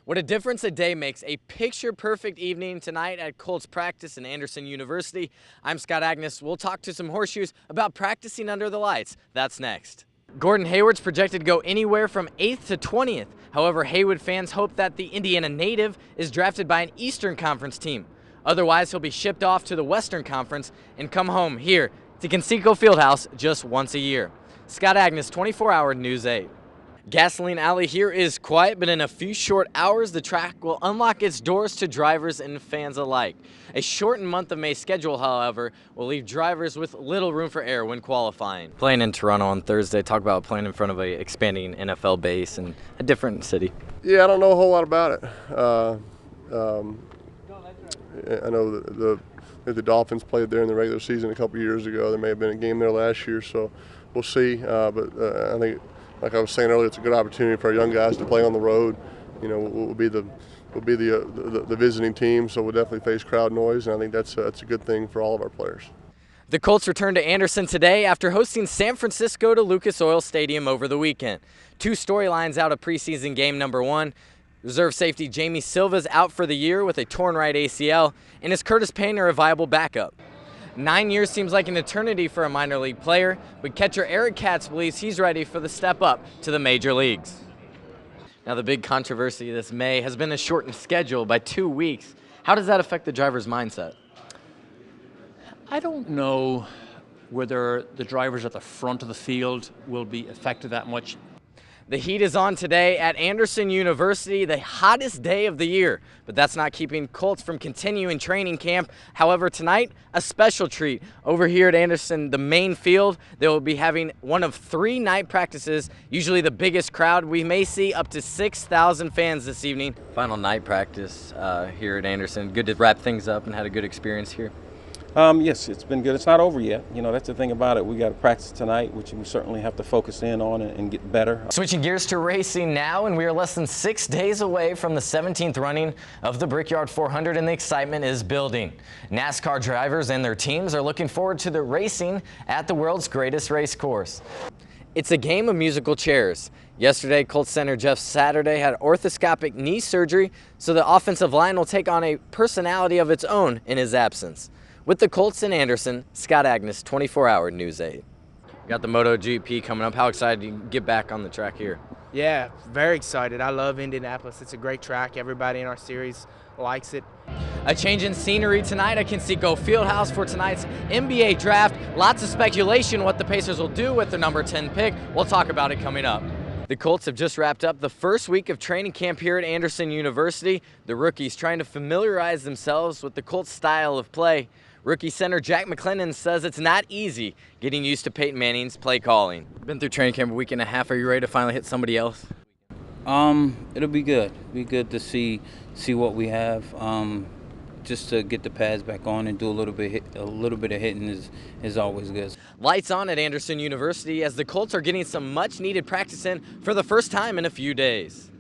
What a difference a day makes. A picture-perfect evening tonight at Colts practice in Anderson University. I'm Scott Agness. We'll talk to some horseshoes about practicing under the lights. That's next. Gordon Hayward's projected to go anywhere from 8th to 20th. However, Haywood fans hope that the Indiana native is drafted by an Eastern Conference team. Otherwise, he'll be shipped off to the Western Conference and come home here to Conseco Fieldhouse just once a year. Scott Agness, 24-Hour News 8. Gasoline Alley here is quiet, but in a few short hours, the track will unlock its doors to drivers and fans alike. A shortened month of May schedule, however, will leave drivers with little room for error when qualifying. Playing in Toronto on Thursday, talk about playing in front of a expanding NFL base in a different city. Yeah, I don't know a whole lot about it. I know that the Dolphins played there in the regular season a couple years ago. There may have been a game there last year, so we'll see. But I think, like I was saying earlier, it's a good opportunity for our young guys to play on the road. You know, we'll be the visiting team, so we'll definitely face crowd noise, and I think that's a good thing for all of our players. The Colts return to Anderson today after hosting San Francisco to Lucas Oil Stadium over the weekend. Two storylines out of preseason game number one. Reserve safety Jamie Silva's out for the year with a torn right ACL, and is Curtis Painter a viable backup? 9 years seems like an eternity for a minor league player, but catcher Eric Katz believes he's ready for the step up to the major leagues. Now, the big controversy this May has been a shortened schedule by 2 weeks. How does that affect the driver's mindset? I don't know whether the drivers at the front of the field will be affected that much. The heat is on today at Anderson University, the hottest day of the year, but that's not keeping Colts from continuing training camp. However, tonight, a special treat. Over here at Anderson, the main field, they will be having one of 3 night practices, usually the biggest crowd. We may see up to 6,000 fans this evening. Final night practice here at Anderson. Good to wrap things up and had a good experience here. Yes, it's been good. It's not over yet. You know, that's the thing about it. We got to practice tonight, which we certainly have to focus in on and get better. Switching gears to racing now, and we are less than 6 days away from the 17th running of the Brickyard 400, and the excitement is building. NASCAR drivers and their teams are looking forward to the racing at the world's greatest race course. It's a game of musical chairs. Yesterday, Colts center Jeff Saturday had orthoscopic knee surgery, so the offensive line will take on a personality of its own in his absence. With the Colts in Anderson, Scott Agness, 24-Hour News 8. Got the MotoGP coming up. How excited do you get back on the track here? Yeah, very excited. I love Indianapolis. It's a great track. Everybody in our series likes it. A change in scenery tonight at Conseco Fieldhouse for tonight's NBA draft. Lots of speculation what the Pacers will do with their number 10 pick. We'll talk about it coming up. The Colts have just wrapped up the first week of training camp here at Anderson University. The rookies trying to familiarize themselves with the Colts' style of play. Rookie center Jack McClendon says it's not easy getting used to Peyton Manning's play calling. Been through training camp a week and a half. Are you ready to finally hit somebody else? It'll be good. Be good to see what we have. Just to get the pads back on and do a little bit of hitting is always good. Lights on at Anderson University as the Colts are getting some much needed practice in for the first time in a few days.